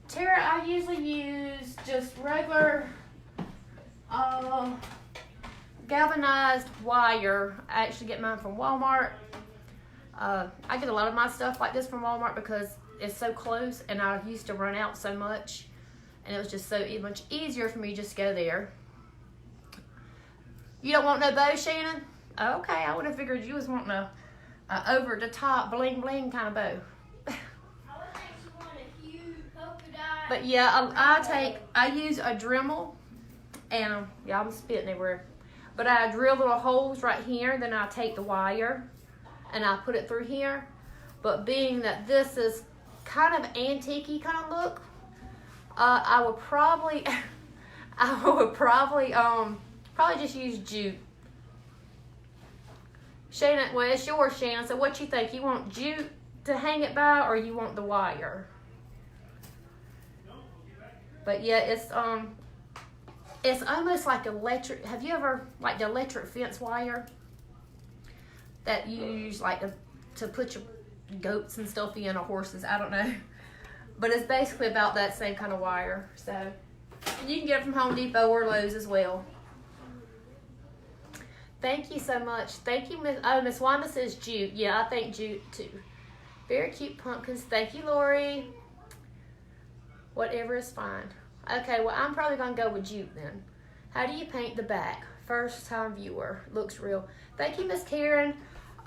Tara, I usually use just regular galvanized wire. I actually get mine from Walmart. I get a lot of my stuff like this from Walmart because it's so close, and I used to run out so much, and it was just so much easier for me to just go there. You don't want no bow, Shannon? Okay, I would have figured you was wanting a over the top bling bling kind of bow. I would think you want a huge polka dot. But yeah, I use a Dremel, and yeah, I'm spitting everywhere. But I drill little holes right here, then I take the wire and I put it through here. But being that this is kind of antique-y kind of look, I would probably probably just use jute. Shannon, well, it's yours, Shannon. So what you think? You want jute to hang it by, or you want the wire? But yeah, it's almost like electric. Have you ever, like the electric fence wire that you use like to put your goats and stuff in, or horses? I don't know. But it's basically about that same kind of wire. So you can get it from Home Depot or Lowe's as well. Thank you so much. Thank you, Miss Wanda says jute. Yeah, I think jute too. Very cute pumpkins. Thank you, Lori. Whatever is fine. Okay, well, I'm probably going to go with jute then. How do you paint the back? First time viewer. Looks real. Thank you, Miss Karen.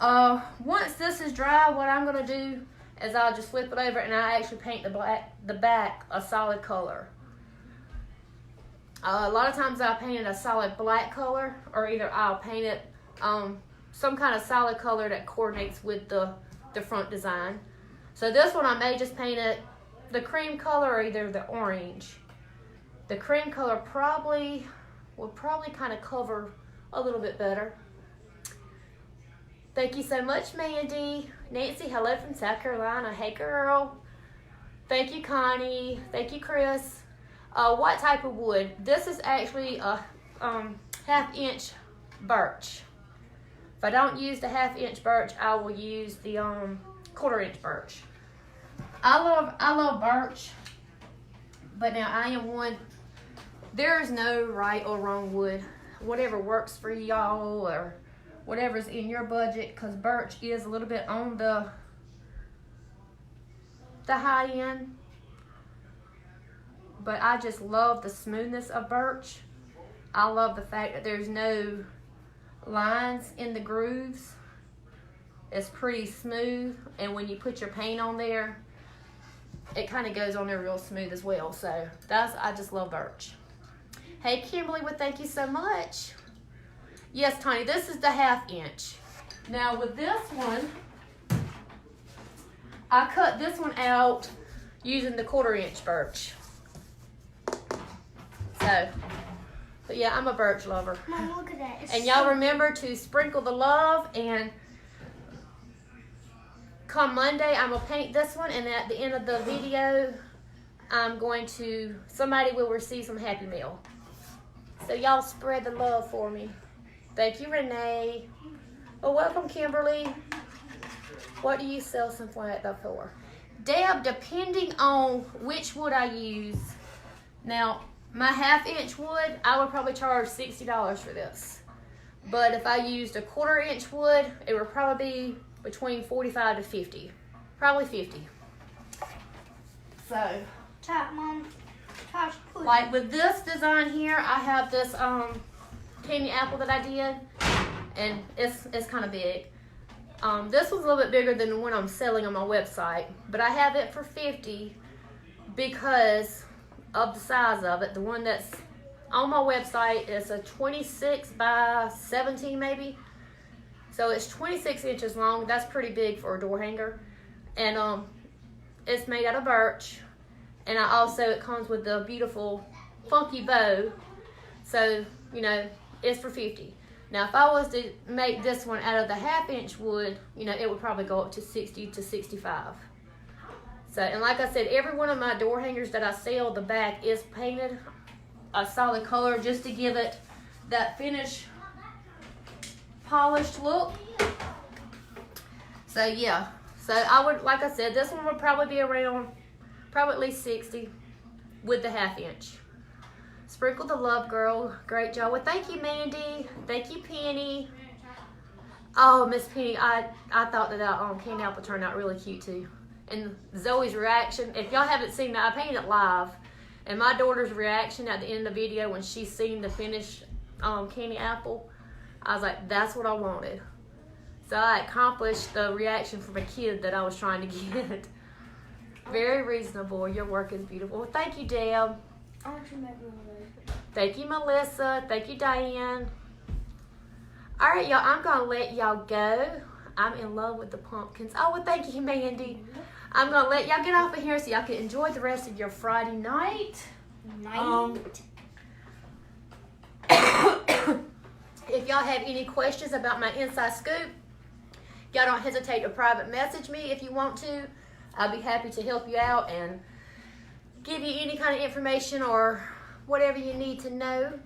Once this is dry, what I'm going to do is I'll just flip it over and I actually paint the back a solid color. A lot of times I'll paint it a solid black color, or either I'll paint it some kind of solid color that coordinates with the front design. So this one I may just paint it the cream color or either the orange. The cream color would probably kind of cover a little bit better. Thank you so much, Mandy. Nancy, hello from South Carolina. Hey, girl. Thank you, Connie. Thank you, Chris. What type of wood? This is actually a 1/2-inch birch. If I don't use the 1/2-inch birch, I will use the 1/4-inch birch. I love birch, but now I am one. There is no right or wrong wood. Whatever works for y'all or whatever's in your budget, because birch is a little bit on the high end. But I just love the smoothness of birch. I love the fact that there's no lines in the grooves. It's pretty smooth, and when you put your paint on there, it kind of goes on there real smooth as well. So I just love birch. Hey, Kimberly, well, thank you so much. Yes, Tony, this is the 1/2-inch. Now with this one, I cut this one out using the 1/4-inch birch. So, but yeah, I'm a birch lover. Mom, look at that. It's And y'all so- remember to sprinkle the love, and come Monday, I'm gonna paint this one, and at the end of the video, somebody will receive some Happy Meal. So y'all spread the love for me. Thank you, Renee. Well, welcome, Kimberly. What do you sell some flat though for? Deb, depending on which wood I use. Now, my 1/2-inch wood, I would probably charge $60 for this. But if I used a 1/4-inch wood, it would probably be between $45 to $50. Probably $50. So, Mom. Tosh, put like with this design here, I have this candy apple that I did, and it's kind of big. This one's a little bit bigger than the one I'm selling on my website, but I have it for $50 because of the size of it. The one that's on my website is a 26 by 17 maybe, so it's 26 inches long. That's pretty big for a door hanger, and it's made out of birch. And it comes with the beautiful funky bow. So, it's for $50. Now, if I was to make this one out of the 1/2-inch wood, it would probably go up to $60 to $65. So, and like I said, every one of my door hangers that I sell, the back is painted a solid color just to give it that finished, polished look. So, yeah. So, like I said, this one would probably be around probably at least $60 with the 1/2-inch. Sprinkle the love, girl. Great job. Well, thank you, Mandy. Thank you, Penny. Oh, Miss Penny, I thought that candy apple turned out really cute too. And Zoe's reaction, if y'all haven't seen that, I painted it live. And my daughter's reaction at the end of the video when she seen the finished candy apple, I was like, that's what I wanted. So I accomplished the reaction from a kid that I was trying to get. Very reasonable. Your work is beautiful. Well, thank you, Deb. I want you to make one of those. Thank you, Melissa. Thank you, Diane. All right, y'all. I'm going to let y'all go. I'm in love with the pumpkins. Oh, well, thank you, Mandy. I'm going to let y'all get off of here so y'all can enjoy the rest of your Friday night. If y'all have any questions about my inside scoop, y'all don't hesitate to private message me if you want to. I'll be happy to help you out and give you any kind of information or whatever you need to know.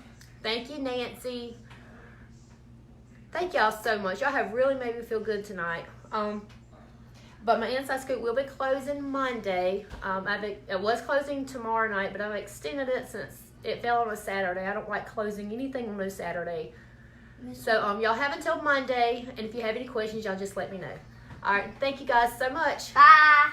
Thank you, Nancy. Thank y'all so much. Y'all have really made me feel good tonight. But my inside scoop will be closing Monday. It was closing tomorrow night, but I've extended it since it fell on a Saturday. I don't like closing anything on a Saturday. So y'all have until Monday, and if you have any questions, y'all just let me know. All right, thank you guys so much. Bye.